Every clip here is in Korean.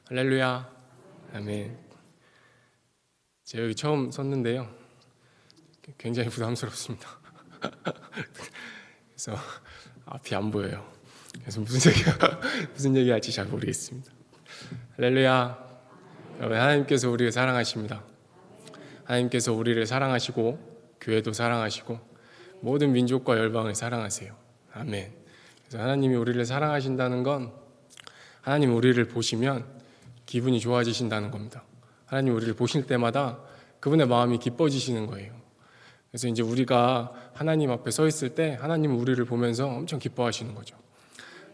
할렐루야. 아멘. 제가 여기 처음 섰는데요, 굉장히 부담스럽습니다. 그래서 앞이 안 보여요. 그래서 무슨 얘기 할지 잘 모르겠습니다. 할렐루야. 여러분, 하나님께서 우리를 사랑하십니다. 하나님께서 우리를 사랑하시고 교회도 사랑하시고 모든 민족과 열방을 사랑하세요. 아멘. 그래서 하나님이 우리를 사랑하신다는 건 하나님 우리를 보시면 기분이 좋아지신다는 겁니다. 하나님 우리를 보실 때마다 그분의 마음이 기뻐지시는 거예요. 그래서 이제 우리가 하나님 앞에 서 있을 때 하나님은 우리를 보면서 엄청 기뻐하시는 거죠.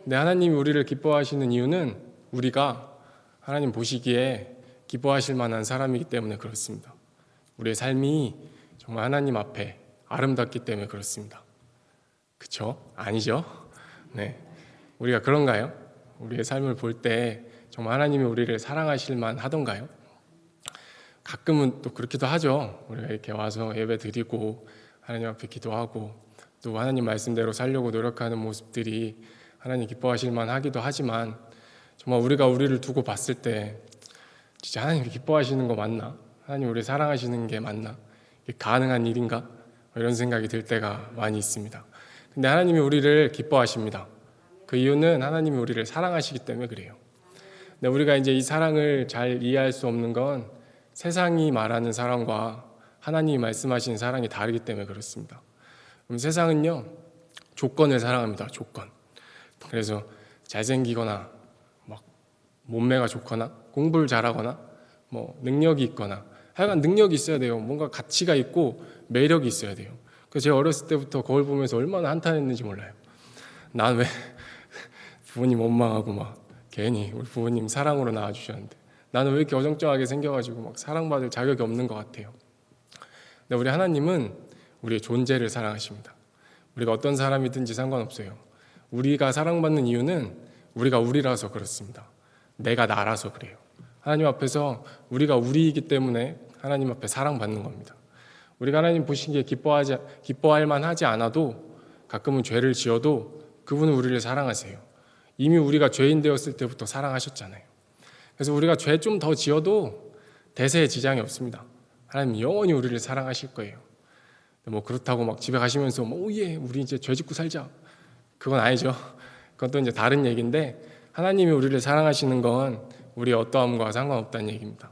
근데 하나님이 우리를 기뻐하시는 이유는 우리가 하나님 보시기에 기뻐하실 만한 사람이기 때문에 그렇습니다. 우리의 삶이 정말 하나님 앞에 아름답기 때문에 그렇습니다. 그렇죠? 아니죠? 네, 우리가 그런가요? 우리의 삶을 볼 때 정말 하나님이 우리를 사랑하실 만하던가요? 가끔은 또 그렇기도 하죠. 우리가 이렇게 와서 예배 드리고 하나님 앞에 기도하고 또 하나님 말씀대로 살려고 노력하는 모습들이 하나님 기뻐하실 만하기도 하지만 정말 우리가 우리를 두고 봤을 때 진짜 하나님이 기뻐하시는 거 맞나? 하나님 우리를 사랑하시는 게 맞나? 이게 가능한 일인가? 이런 생각이 들 때가 많이 있습니다. 근데 하나님이 우리를 기뻐하십니다. 그 이유는 하나님이 우리를 사랑하시기 때문에 그래요. 근데 우리가 이제 이 사랑을 잘 이해할 수 없는 건 세상이 말하는 사랑과 하나님이 말씀하시는 사랑이 다르기 때문에 그렇습니다. 그럼 세상은요, 조건을 사랑합니다. 조건. 그래서 잘생기거나 막 몸매가 좋거나 공부를 잘하거나 뭐 능력이 있거나 하여간 능력이 있어야 돼요. 뭔가 가치가 있고 매력이 있어야 돼요. 그래서 제가 어렸을 때부터 거울 보면서 얼마나 한탄했는지 몰라요. 난 왜 부모님 원망하고 막 괜히 우리 부모님 사랑으로 낳아주셨는데 나는 왜 이렇게 어정쩡하게 생겨가지고 막 사랑받을 자격이 없는 것 같아요. 근데 우리 하나님은 우리의 존재를 사랑하십니다. 우리가 어떤 사람이든지 상관없어요. 우리가 사랑받는 이유는 우리가 우리라서 그렇습니다. 내가 나라서 그래요. 하나님 앞에서 우리가 우리이기 때문에 하나님 앞에 사랑받는 겁니다. 우리가 하나님 보시기에 기뻐할 만하지 않아도 가끔은 죄를 지어도 그분은 우리를 사랑하세요. 이미 우리가 죄인 되었을 때부터 사랑하셨잖아요. 그래서 우리가 죄 좀 더 지어도 대세에 지장이 없습니다. 하나님 영원히 우리를 사랑하실 거예요. 뭐 그렇다고 막 집에 가시면서 오예 우리 이제 죄 짓고 살자, 그건 아니죠. 그건 또 이제 다른 얘기인데 하나님이 우리를 사랑하시는 건 우리의 어떠함과 상관없다는 얘기입니다.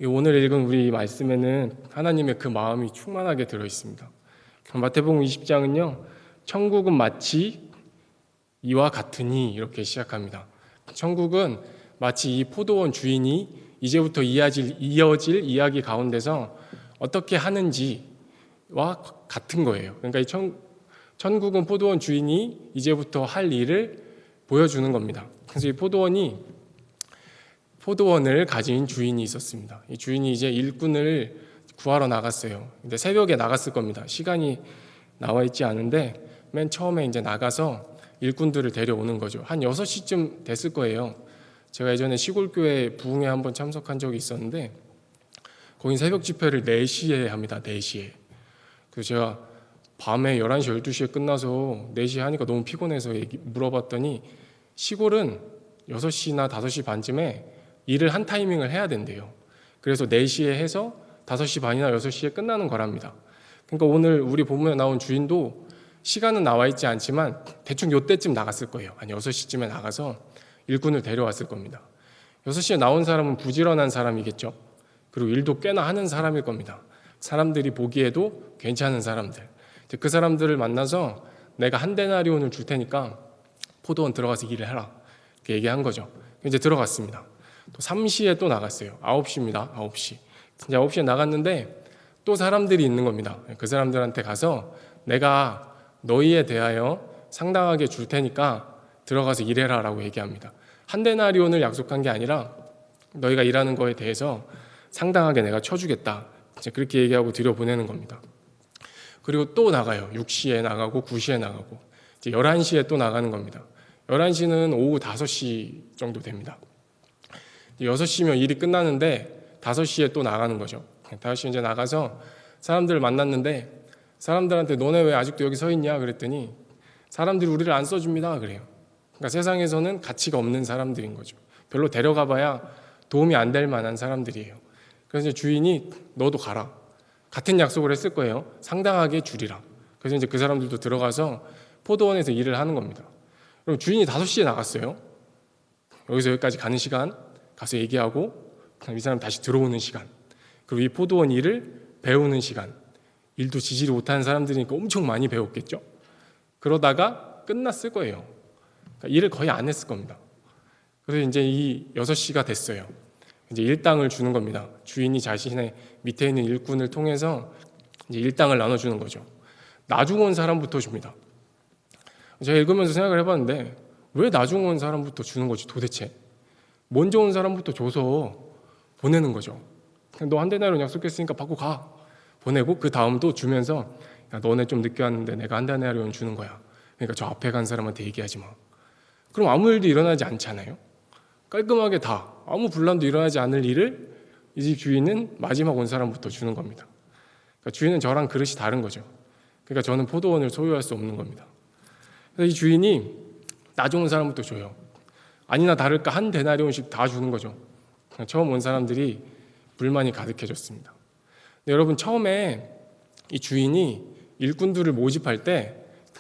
오늘 읽은 우리 말씀에는 하나님의 그 마음이 충만하게 들어 있습니다. 마태복음 20장은요, 천국은 마치 이와 같으니 이렇게 시작합니다. 천국은 마치 이 포도원 주인이 이제부터 이어질 이야기 가운데서 어떻게 하는지와 같은 거예요. 그러니까 이 천국은 포도원 주인이 이제부터 할 일을 보여주는 겁니다. 그래서 이 포도원을 가진 주인이 있었습니다. 이 주인이 이제 일꾼을 구하러 나갔어요. 근데 새벽에 나갔을 겁니다. 시간이 나와 있지 않은데 맨 처음에 이제 나가서 일꾼들을 데려오는 거죠. 한 6시쯤 됐을 거예요. 제가 예전에 시골교회 부흥회 한번 참석한 적이 있었는데 거긴 새벽 집회를 4시에 합니다. 4시에. 그래서 제가 밤에 11시, 12시에 끝나서 4시에 하니까 너무 피곤해서 물어봤더니 시골은 6시나 5시 반쯤에 일을 한 타이밍을 해야 된대요. 그래서 4시에 해서 5시 반이나 6시에 끝나는 거랍니다. 그러니까 오늘 우리 본문에 나온 주인도 시간은 나와 있지 않지만 대충 요때쯤 나갔을 거예요. 한 6시쯤에 나가서 일꾼을 데려왔을 겁니다. 6시에 나온 사람은 부지런한 사람이겠죠. 그리고 일도 꽤나 하는 사람일 겁니다. 사람들이 보기에도 괜찮은 사람들. 그 사람들을 만나서 내가 한 데나리온을 줄 테니까 포도원 들어가서 일을 해라, 이렇게 얘기한 거죠. 이제 들어갔습니다. 또 3시에 또 나갔어요. 9시입니다. 9시. 이제 9시에 나갔는데 또 사람들이 있는 겁니다. 그 사람들한테 가서 내가 너희에 대하여 상당하게 줄 테니까 들어가서 일해라 라고 얘기합니다. 한 데나리온을 약속한 게 아니라 너희가 일하는 거에 대해서 상당하게 내가 쳐주겠다, 이제 그렇게 얘기하고 들여보내는 겁니다. 그리고 또 나가요. 6시에 나가고 9시에 나가고 이제 11시에 또 나가는 겁니다. 11시는 오후 5시 정도 됩니다. 6시면 일이 끝나는데 5시에 또 나가는 거죠. 5시에 이제 나가서 사람들을 만났는데 사람들한테 너네 왜 아직도 여기 서 있냐 그랬더니 사람들이 우리를 안 써줍니다 그래요. 그러니까 세상에서는 가치가 없는 사람들인 거죠. 별로 데려가봐야 도움이 안 될 만한 사람들이에요. 그래서 이제 주인이 너도 가라. 같은 약속을 했을 거예요. 상당하게 줄이라. 그래서 이제 그 사람들도 들어가서 포도원에서 일을 하는 겁니다. 그럼 주인이 5시에 나갔어요. 여기서 여기까지 가는 시간 가서 얘기하고 이 사람 다시 들어오는 시간, 그리고 이 포도원 일을 배우는 시간. 일도 지지를 못하는 사람들이니까 엄청 많이 배웠겠죠. 그러다가 끝났을 거예요. 그러니까 일을 거의 안 했을 겁니다. 그래서 이제 이 6시가 됐어요. 이제 일당을 주는 겁니다. 주인이 자신의 밑에 있는 일꾼을 통해서 이제 일당을 나눠주는 거죠. 나중 온 사람부터 줍니다. 제가 읽으면서 생각을 해봤는데 왜 나중 온 사람부터 주는 거지 도대체? 먼저 온 사람부터 줘서 보내는 거죠. 너 한 데나리온 약속했으니까 받고 가. 보내고 그 다음도 주면서 야, 너네 좀 늦게 왔는데 내가 한 데나리온 주는 거야. 그러니까 저 앞에 간 사람한테 얘기하지 마. 그럼 아무 일도 일어나지 않잖아요. 깔끔하게 다 아무 분란도 일어나지 않을 일을 이 집 주인은 마지막 온 사람부터 주는 겁니다. 그러니까 주인은 저랑 그릇이 다른 거죠. 그러니까 저는 포도원을 소유할 수 없는 겁니다. 그래서 이 주인이 나중 온 사람부터 줘요. 아니나 다를까 한 데나리온씩 다 주는 거죠. 처음 온 사람들이 불만이 가득해졌습니다. 여러분, 처음에 이 주인이 일꾼들을 모집할 때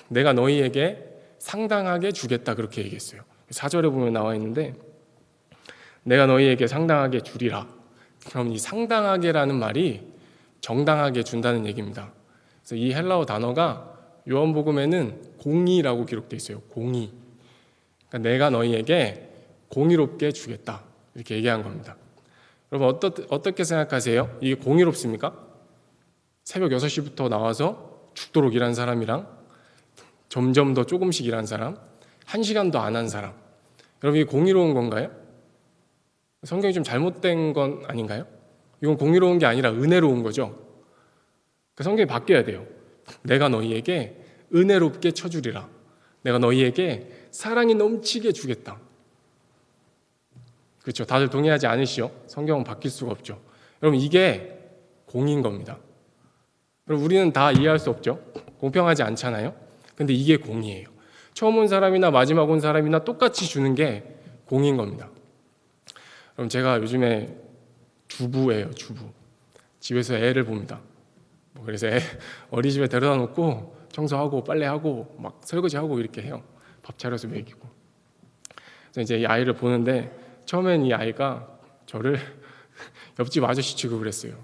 내가 너희에게 상당하게 주겠다 그렇게 얘기했어요. 4절에 보면 나와 있는데 내가 너희에게 상당하게 주리라. 그럼 이 상당하게라는 말이 정당하게 준다는 얘기입니다. 그래서 이 헬라어 단어가 요한복음에는 공의라고 기록되어 있어요. 공의. 그러니까 내가 너희에게 공의롭게 주겠다 이렇게 얘기한 겁니다. 여러분 어떻게 생각하세요? 이게 공의롭습니까? 새벽 6시부터 나와서 죽도록 일한 사람이랑 점점 더 조금씩 일한 사람, 1시간도 안 한 사람, 여러분 이게 공의로운 건가요? 성경이 좀 잘못된 건 아닌가요? 이건 공의로운 게 아니라 은혜로운 거죠. 성경이 바뀌어야 돼요. 내가 너희에게 은혜롭게 쳐주리라. 내가 너희에게 사랑이 넘치게 주겠다. 그렇죠. 다들 동의하지 않으시죠? 성경은 바뀔 수가 없죠. 여러분 이게 공인 겁니다. 여러분 우리는 다 이해할 수 없죠. 공평하지 않잖아요. 근데 이게 공이에요. 처음 온 사람이나 마지막 온 사람이나 똑같이 주는 게 공인 겁니다. 그럼 제가 요즘에 주부예요. 주부. 집에서 애를 봅니다. 그래서 애 어린이집에 데려다 놓고 청소하고 빨래하고 막 설거지하고 이렇게 해요. 밥 차려서 먹이고. 그래서 이제 이 아이를 보는데 처음엔 이 아이가 저를 옆집 아저씨 취급을 했어요.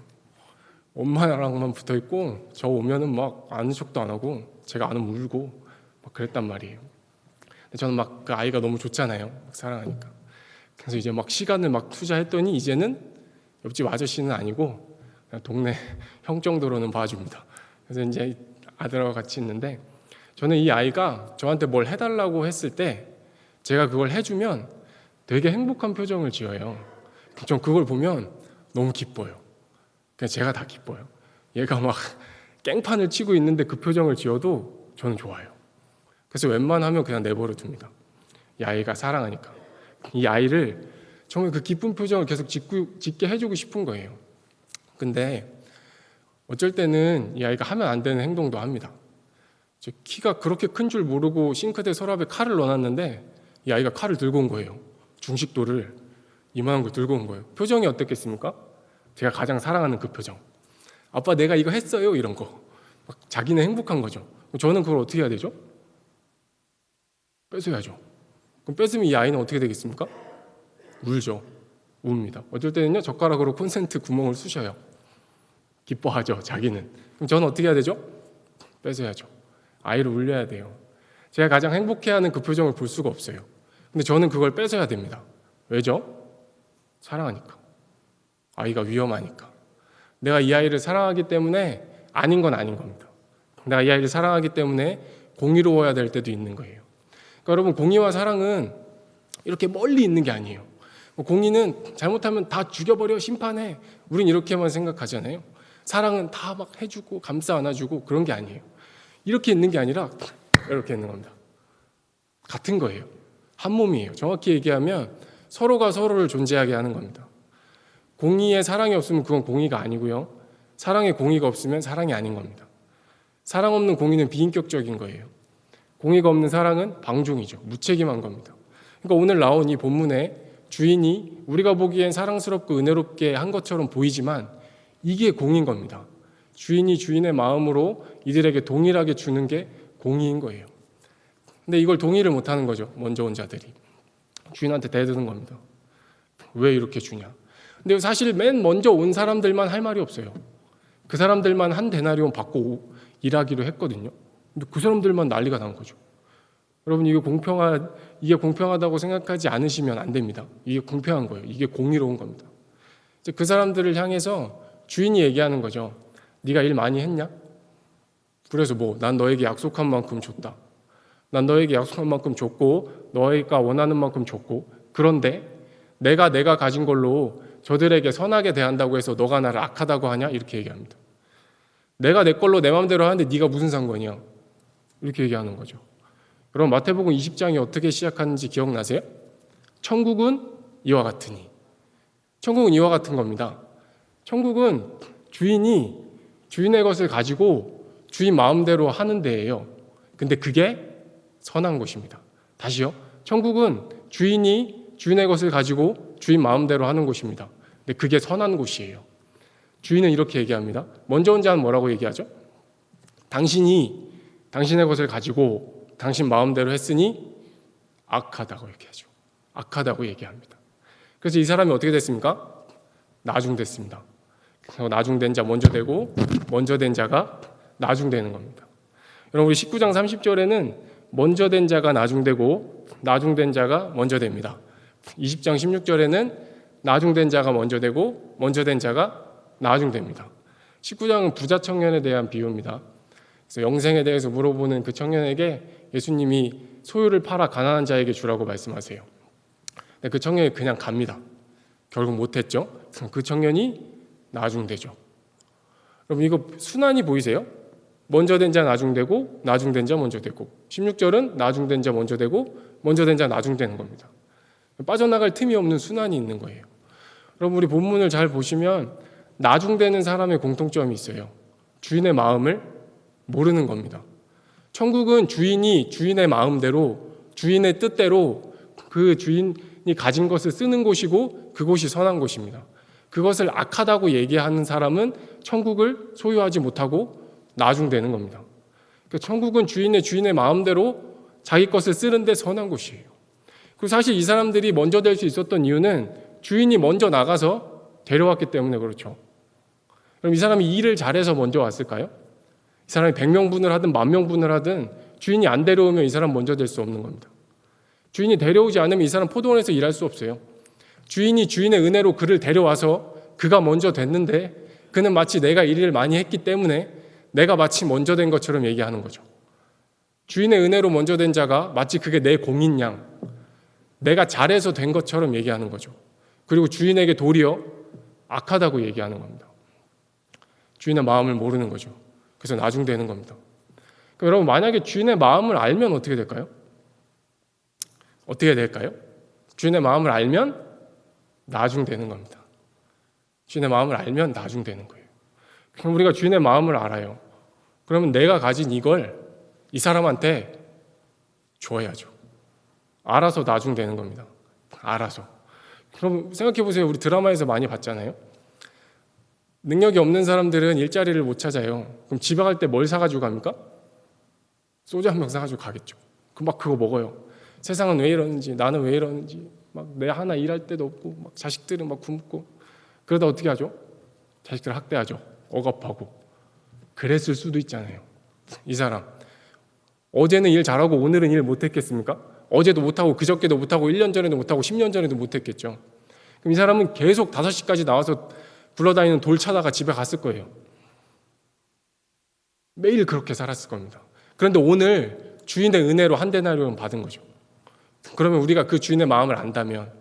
엄마랑만 붙어 있고 저 오면은 막 아는 척도 안 하고 제가 안 오면 울고 막 그랬단 말이에요. 저는 막 그 아이가 너무 좋잖아요. 막 사랑하니까. 그래서 이제 막 시간을 막 투자했더니 이제는 옆집 아저씨는 아니고 그냥 동네 형 정도로는 봐줍니다. 그래서 이제 아들하고 같이 있는데 저는 이 아이가 저한테 뭘 해달라고 했을 때 제가 그걸 해주면 되게 행복한 표정을 지어요. 전 그걸 보면 너무 기뻐요. 그냥 제가 다 기뻐요. 얘가 막 깽판을 치고 있는데 그 표정을 지어도 저는 좋아요. 그래서 웬만하면 그냥 내버려 둡니다. 이 아이가 사랑하니까. 이 아이를 정말 그 기쁜 표정을 계속 짓게 해주고 싶은 거예요. 근데 어쩔 때는 이 아이가 하면 안 되는 행동도 합니다. 키가 그렇게 큰 줄 모르고 싱크대 서랍에 칼을 넣어놨는데 이 아이가 칼을 들고 온 거예요. 중식도를 이만한 걸 들고 온 거예요. 표정이 어땠겠습니까? 제가 가장 사랑하는 그 표정. 아빠 내가 이거 했어요 이런 거. 막 자기는 행복한 거죠. 저는 그걸 어떻게 해야 되죠? 뺏어야죠. 그럼 뺏으면 이 아이는 어떻게 되겠습니까? 울죠. 웁니다. 어쩔 때는요 젓가락으로 콘센트 구멍을 쑤셔요. 기뻐하죠 자기는. 그럼 저는 어떻게 해야 되죠? 뺏어야죠. 아이를 울려야 돼요. 제가 가장 행복해하는 그 표정을 볼 수가 없어요. 근데 저는 그걸 뺏어야 됩니다. 왜죠? 사랑하니까. 아이가 위험하니까. 내가 이 아이를 사랑하기 때문에 아닌 건 아닌 겁니다. 내가 이 아이를 사랑하기 때문에 공의로워야 될 때도 있는 거예요. 그러니까 여러분 공의와 사랑은 이렇게 멀리 있는 게 아니에요. 공의는 잘못하면 다 죽여버려 심판해. 우린 이렇게만 생각하잖아요. 사랑은 다 막 해주고 감싸 안아주고 그런 게 아니에요. 이렇게 있는 게 아니라 이렇게 있는 겁니다. 같은 거예요. 한 몸이에요. 정확히 얘기하면 서로가 서로를 존재하게 하는 겁니다. 공의에 사랑이 없으면 그건 공의가 아니고요. 사랑에 공의가 없으면 사랑이 아닌 겁니다. 사랑 없는 공의는 비인격적인 거예요. 공의가 없는 사랑은 방종이죠. 무책임한 겁니다. 그러니까 오늘 나온 이 본문에 주인이 우리가 보기엔 사랑스럽고 은혜롭게 한 것처럼 보이지만 이게 공인 겁니다. 주인이 주인의 마음으로 이들에게 동일하게 주는 게 공의인 거예요. 근데 이걸 동의를 못하는 거죠. 먼저 온 자들이 주인한테 대드는 겁니다. 왜 이렇게 주냐? 근데 사실 맨 먼저 온 사람들만 할 말이 없어요. 그 사람들만 한 데나리온 받고 일하기로 했거든요. 근데 그 사람들만 난리가 난 거죠. 여러분, 이게 공평하다고 생각하지 않으시면 안 됩니다. 이게 공평한 거예요. 이게 공의로운 겁니다. 그 사람들을 향해서 주인이 얘기하는 거죠. 네가 일 많이 했냐? 그래서 난 너에게 약속한 만큼 줬다. 난 너에게 약속한 만큼 줬고 너희가 원하는 만큼 줬고, 그런데 내가 가진 걸로 저들에게 선하게 대한다고 해서 너가 나를 악하다고 하냐? 이렇게 얘기합니다. 내가 내 걸로 내 마음대로 하는데 네가 무슨 상관이야? 이렇게 얘기하는 거죠. 여러분, 마태복음 20장이 어떻게 시작하는지 기억나세요? 천국은 이와 같으니. 천국은 이와 같은 겁니다. 천국은 주인이 주인의 것을 가지고 주인 마음대로 하는 데예요. 근데 그게 선한 곳입니다. 다시요. 천국은 주인이 주인의 것을 가지고 주인 마음대로 하는 곳입니다. 근데 그게 선한 곳이에요. 주인은 이렇게 얘기합니다. 먼저 온 자는 뭐라고 얘기하죠? 당신이 당신의 것을 가지고 당신 마음대로 했으니 악하다고 얘기하죠. 악하다고 얘기합니다. 그래서 이 사람이 어떻게 됐습니까? 나중됐습니다. 나중된 자 먼저 되고 먼저 된 자가 나중되는 겁니다. 여러분, 우리 19장 30절에는 먼저 된 자가 나중되고 나중된 자가 먼저 됩니다. 20장 16절에는 나중된 자가 먼저 되고 먼저 된 자가 나중됩니다. 19장은 부자 청년에 대한 비유입니다. 그래서 영생에 대해서 물어보는 그 청년에게 예수님이 소유를 팔아 가난한 자에게 주라고 말씀하세요. 근데 그 청년이 그냥 갑니다. 결국 못했죠. 그 청년이 나중되죠. 여러분, 이거 순환이 보이세요? 먼저 된 자 나중되고 나중된 자 먼저 되고, 16절은 나중된 자 먼저 되고 먼저 된 자 나중되는 겁니다. 빠져나갈 틈이 없는 순환이 있는 거예요. 여러분, 우리 본문을 잘 보시면 나중되는 사람의 공통점이 있어요. 주인의 마음을 모르는 겁니다. 천국은 주인이 주인의 마음대로, 주인의 뜻대로 그 주인이 가진 것을 쓰는 곳이고 그곳이 선한 곳입니다. 그것을 악하다고 얘기하는 사람은 천국을 소유하지 못하고 나중되는 겁니다. 천국은 주인의 마음대로 자기 것을 쓰는데 선한 곳이에요. 그리고 사실 이 사람들이 먼저 될 수 있었던 이유는 주인이 먼저 나가서 데려왔기 때문에 그렇죠. 그럼 이 사람이 일을 잘해서 먼저 왔을까요? 이 사람이 100명분을 하든 10,000명분을 하든 주인이 안 데려오면 이 사람 먼저 될 수 없는 겁니다. 주인이 데려오지 않으면 이 사람 포도원에서 일할 수 없어요. 주인이 주인의 은혜로 그를 데려와서 그가 먼저 됐는데 그는 마치 내가 일을 많이 했기 때문에 내가 마치 먼저 된 것처럼 얘기하는 거죠. 주인의 은혜로 먼저 된 자가 마치 그게 내 공인 양, 내가 잘해서 된 것처럼 얘기하는 거죠. 그리고 주인에게 도리어 악하다고 얘기하는 겁니다. 주인의 마음을 모르는 거죠. 그래서 나중되는 겁니다. 그럼 여러분, 만약에 주인의 마음을 알면 어떻게 될까요? 어떻게 될까요? 주인의 마음을 알면 나중되는 겁니다. 주인의 마음을 알면 나중되는 거예요. 그럼 우리가 주인의 마음을 알아요. 그러면 내가 가진 이걸 이 사람한테 줘야죠. 알아서 나중되는 겁니다. 알아서. 그럼 생각해 보세요. 우리 드라마에서 많이 봤잖아요. 능력이 없는 사람들은 일자리를 못 찾아요. 그럼 집에 갈 때 뭘 사가지고 갑니까? 소주 한 병 사가지고 가겠죠. 그럼 막 그거 먹어요. 세상은 왜 이러는지, 나는 왜 이러는지, 막 내 하나 일할 때도 없고, 막 자식들은 막 굶고, 그러다 어떻게 하죠? 자식들 학대하죠. 억압하고. 그랬을 수도 있잖아요. 이 사람 어제는 일 잘하고 오늘은 일 못했겠습니까? 어제도 못하고 그저께도 못하고 1년 전에도 못하고 10년 전에도 못했겠죠. 그럼 이 사람은 계속 5시까지 나와서 굴러다니는 돌 찾아가 집에 갔을 거예요. 매일 그렇게 살았을 겁니다. 그런데 오늘 주인의 은혜로 한 데나리온 받은 거죠. 그러면 우리가 그 주인의 마음을 안다면,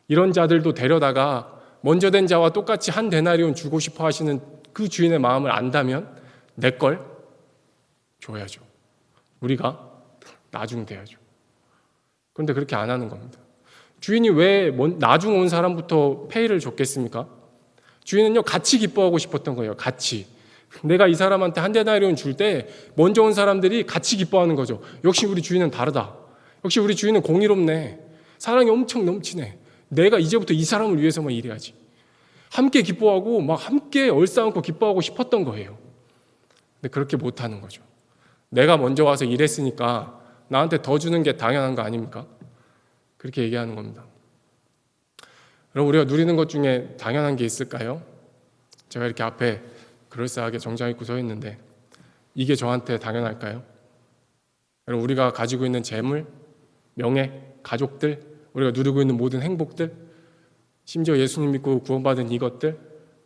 이런 자들도 데려다가 먼저 된 자와 똑같이 한 데나리온 주고 싶어 하시는 그 주인의 마음을 안다면 내 걸 줘야죠. 우리가 나중돼야죠. 그런데 그렇게 안 하는 겁니다. 주인이 왜 나중 온 사람부터 페이를 줬겠습니까? 주인은요, 같이 기뻐하고 싶었던 거예요. 같이. 내가 이 사람한테 한 데나리온 줄 때 먼저 온 사람들이 같이 기뻐하는 거죠. 역시 우리 주인은 다르다. 역시 우리 주인은 공의롭네. 사랑이 엄청 넘치네. 내가 이제부터 이 사람을 위해서만 일해야지. 함께 기뻐하고 막 함께 얼싸안고 기뻐하고 싶었던 거예요. 근데 그렇게 못하는 거죠. 내가 먼저 와서 일했으니까 나한테 더 주는 게 당연한 거 아닙니까? 그렇게 얘기하는 겁니다. 그럼 우리가 누리는 것 중에 당연한 게 있을까요? 제가 이렇게 앞에 그럴싸하게 정장 입고 서 있는데 이게 저한테 당연할까요? 여러분, 우리가 가지고 있는 재물, 명예, 가족들, 우리가 누리고 있는 모든 행복들, 심지어 예수님 믿고 구원받은 이것들,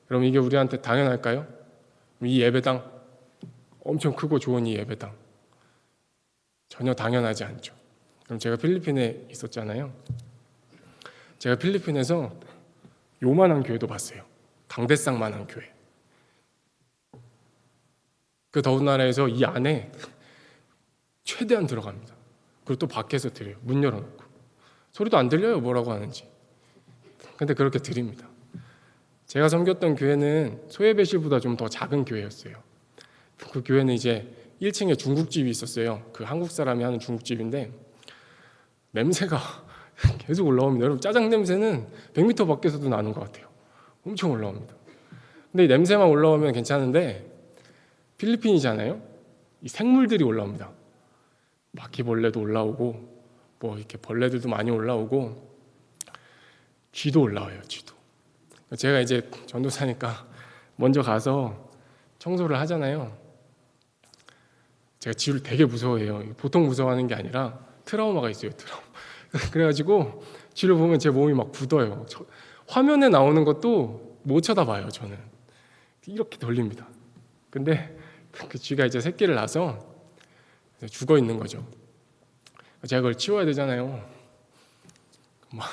그럼 이게 우리한테 당연할까요? 이 예배당, 엄청 크고 좋은 이 예배당, 전혀 당연하지 않죠. 그럼 제가 필리핀에 있었잖아요. 제가 필리핀에서 요만한 교회도 봤어요. 강대상만한 교회. 그 더운 나라에서 이 안에 최대한 들어갑니다. 그리고 또 밖에서 드려요. 문 열어놓고. 소리도 안 들려요, 뭐라고 하는지. 근데 그렇게 드립니다. 제가 섬겼던 교회는 소예배실보다 좀 더 작은 교회였어요. 그 교회는 이제 1층에 중국집이 있었어요. 그 한국 사람이 하는 중국집인데 냄새가 계속 올라옵니다. 여러분, 짜장 냄새는 100m 밖에서도 나는 것 같아요. 엄청 올라옵니다. 근데 이 냄새만 올라오면 괜찮은데 필리핀이잖아요. 이 생물들이 올라옵니다. 바퀴벌레도 올라오고 뭐 이렇게 벌레들도 많이 올라오고 쥐도 올라와요. 쥐도. 제가 이제 전도사니까 먼저 가서 청소를 하잖아요. 제가 쥐를 되게 무서워해요. 보통 무서워하는 게 아니라 트라우마가 있어요. 트라우마. 그래가지고 쥐를 보면 제 몸이 막 굳어요. 화면에 나오는 것도 못 쳐다봐요. 저는 이렇게 돌립니다. 근데 그 쥐가 이제 새끼를 낳아서 죽어 있는 거죠. 제가 그걸 치워야 되잖아요. 막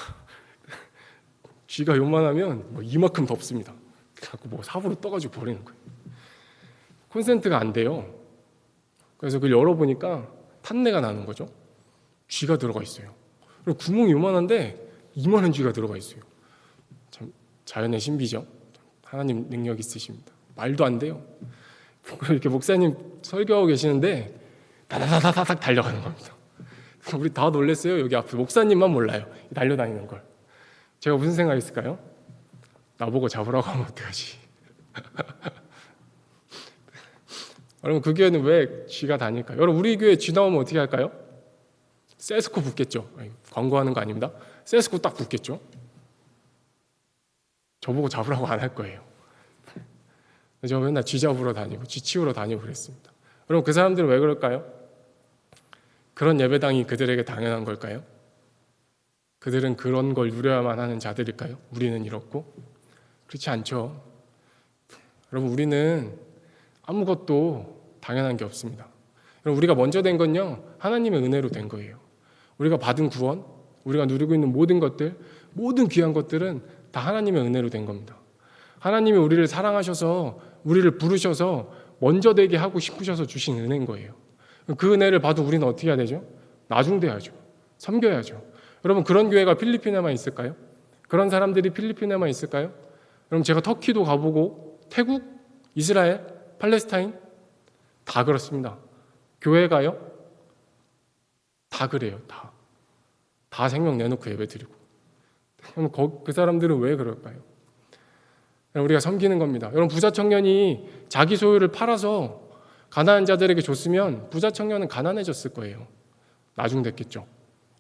쥐가 요만하면 뭐 이만큼 덮습니다. 그래갖고 뭐 삽으로 떠가지고 버리는 거예요. 콘센트가 안 돼요. 그래서 그걸 열어보니까 탄내가 나는 거죠. 쥐가 들어가 있어요. 그리고 구멍이 요만한데 이만한 쥐가 들어가 있어요. 참 자연의 신비죠. 하나님 능력 있으십니다. 말도 안 돼요. 이렇게 목사님 설교하고 계시는데 다다다다닥 달려가는 겁니다. 우리 다 놀랐어요. 여기 앞에 목사님만 몰라요. 달려다니는 걸. 제가 무슨 생각했을까요? 나보고 잡으라고 하면 어떡하지? 여러분, 그 교회는 왜 쥐가 다닐까요? 여러분, 우리 교회 쥐 나오면 어떻게 할까요? 세스코 붙겠죠. 광고하는 거 아닙니다. 세스코 딱 붙겠죠. 저보고 잡으라고 안 할 거예요. 저 맨날 쥐 잡으러 다니고 쥐 치우러 다니고 그랬습니다. 여러분, 그 사람들은 왜 그럴까요? 그런 예배당이 그들에게 당연한 걸까요? 그들은 그런 걸 누려야만 하는 자들일까요? 우리는 이렇고? 그렇지 않죠. 여러분, 우리는 아무것도 당연한 게 없습니다. 여러분, 우리가 먼저 된 건요, 하나님의 은혜로 된 거예요. 우리가 받은 구원, 우리가 누리고 있는 모든 것들, 모든 귀한 것들은 다 하나님의 은혜로 된 겁니다. 하나님이 우리를 사랑하셔서 우리를 부르셔서 먼저 되게 하고 싶으셔서 주신 은혜인 거예요. 그 은혜를 봐도 우리는 어떻게 해야 되죠? 나중돼야죠. 섬겨야죠. 여러분, 그런 교회가 필리핀에만 있을까요? 그런 사람들이 필리핀에만 있을까요? 여러분, 제가 터키도 가보고 태국, 이스라엘, 팔레스타인 다 그렇습니다. 교회가요? 다 그래요. 다 생명 내놓고 예배 드리고. 그럼 그 사람들은 왜 그럴까요? 우리가 섬기는 겁니다. 여러분, 부자 청년이 자기 소유를 팔아서 가난한 자들에게 줬으면 부자 청년은 가난해졌을 거예요. 나중됐겠죠.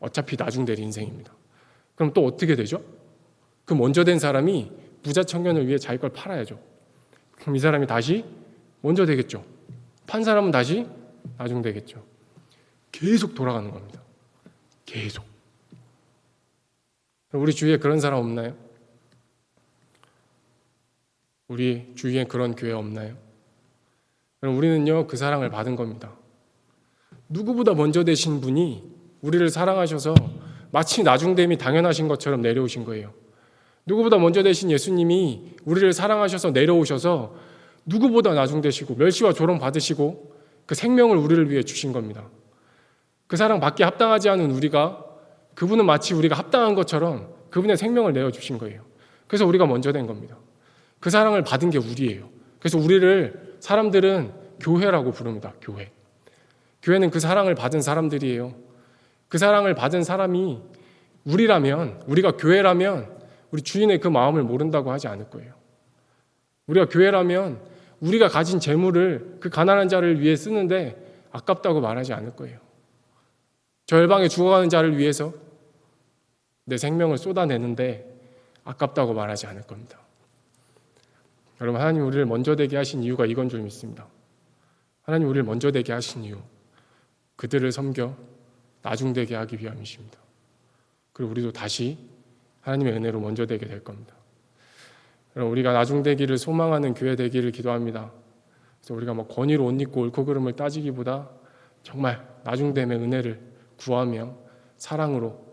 어차피 나중될 인생입니다. 그럼 또 어떻게 되죠? 그 먼저 된 사람이 부자 청년을 위해 자기 걸 팔아야죠. 그럼 이 사람이 다시 먼저 되겠죠. 판 사람은 다시 나중되겠죠. 계속 돌아가는 겁니다. 계속. 우리 주위에 그런 사람 없나요? 우리 주위에 그런 교회 없나요? 우리는요, 그 사랑을 받은 겁니다. 누구보다 먼저 되신 분이 우리를 사랑하셔서 마치 나중됨이 당연하신 것처럼 내려오신 거예요. 누구보다 먼저 되신 예수님이 우리를 사랑하셔서 내려오셔서 누구보다 나중되시고 멸시와 조롱 받으시고 그 생명을 우리를 위해 주신 겁니다. 그 사랑 받기에 합당하지 않은 우리가, 그분은 마치 우리가 합당한 것처럼 그분의 생명을 내어주신 거예요. 그래서 우리가 먼저 된 겁니다. 그 사랑을 받은 게 우리예요. 그래서 우리를 사람들은 교회라고 부릅니다. 교회는 그 사랑을 받은 사람들이에요. 그 사랑을 받은 사람이 우리가 교회라면 우리 주인의 그 마음을 모른다고 하지 않을 거예요. 우리가 교회라면 우리가 가진 재물을 그 가난한 자를 위해 쓰는데 아깝다고 말하지 않을 거예요. 저 열방에 죽어가는 자를 위해서 내 생명을 쏟아내는데 아깝다고 말하지 않을 겁니다. 여러분, 하나님 우리를 먼저 되게 하신 이유가 이건 줄 믿습니다. 하나님 우리를 먼저 되게 하신 이유, 그들을 섬겨 나중되게 하기 위함이십니다. 그리고 우리도 다시 하나님의 은혜로 먼저 되게 될 겁니다. 여러분, 우리가 나중되기를 소망하는 교회 되기를 기도합니다. 그래서 우리가 뭐 권위로 옷 입고 옳고 그름을 따지기보다 정말 나중됨의 은혜를 구하며 사랑으로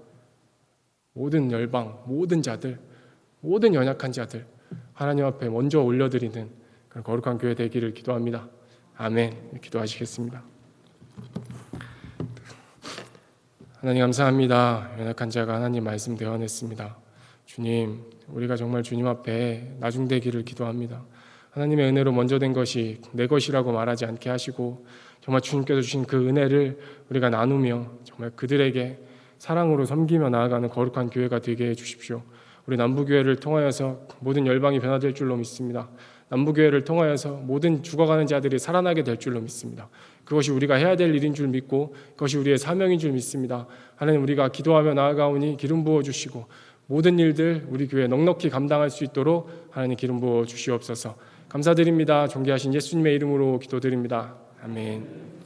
모든 열방, 모든 자들, 모든 연약한 자들 하나님 앞에 먼저 올려드리는 그런 거룩한 교회 되기를 기도합니다. 아멘. 기도하시겠습니다. 하나님 감사합니다. 연약한 자가 하나님 말씀 대언했습니다. 주님, 우리가 정말 주님 앞에 나중되기를 기도합니다. 하나님의 은혜로 먼저 된 것이 내 것이라고 말하지 않게 하시고 정말 주님께서 주신 그 은혜를 우리가 나누며 정말 그들에게 사랑으로 섬기며 나아가는 거룩한 교회가 되게 해주십시오. 우리 남부교회를 통하여서 모든 열방이 변화될 줄로 믿습니다. 남부교회를 통하여서 모든 죽어가는 자들이 살아나게 될 줄로 믿습니다. 그것이 우리가 해야 될 일인 줄 믿고 그것이 우리의 사명인 줄 믿습니다. 하나님, 우리가 기도하며 나아가오니 기름 부어주시고 모든 일들 우리 교회 넉넉히 감당할 수 있도록 하나님 기름 부어 주시옵소서. 감사드립니다. 존귀하신 예수님의 이름으로 기도드립니다. 아멘.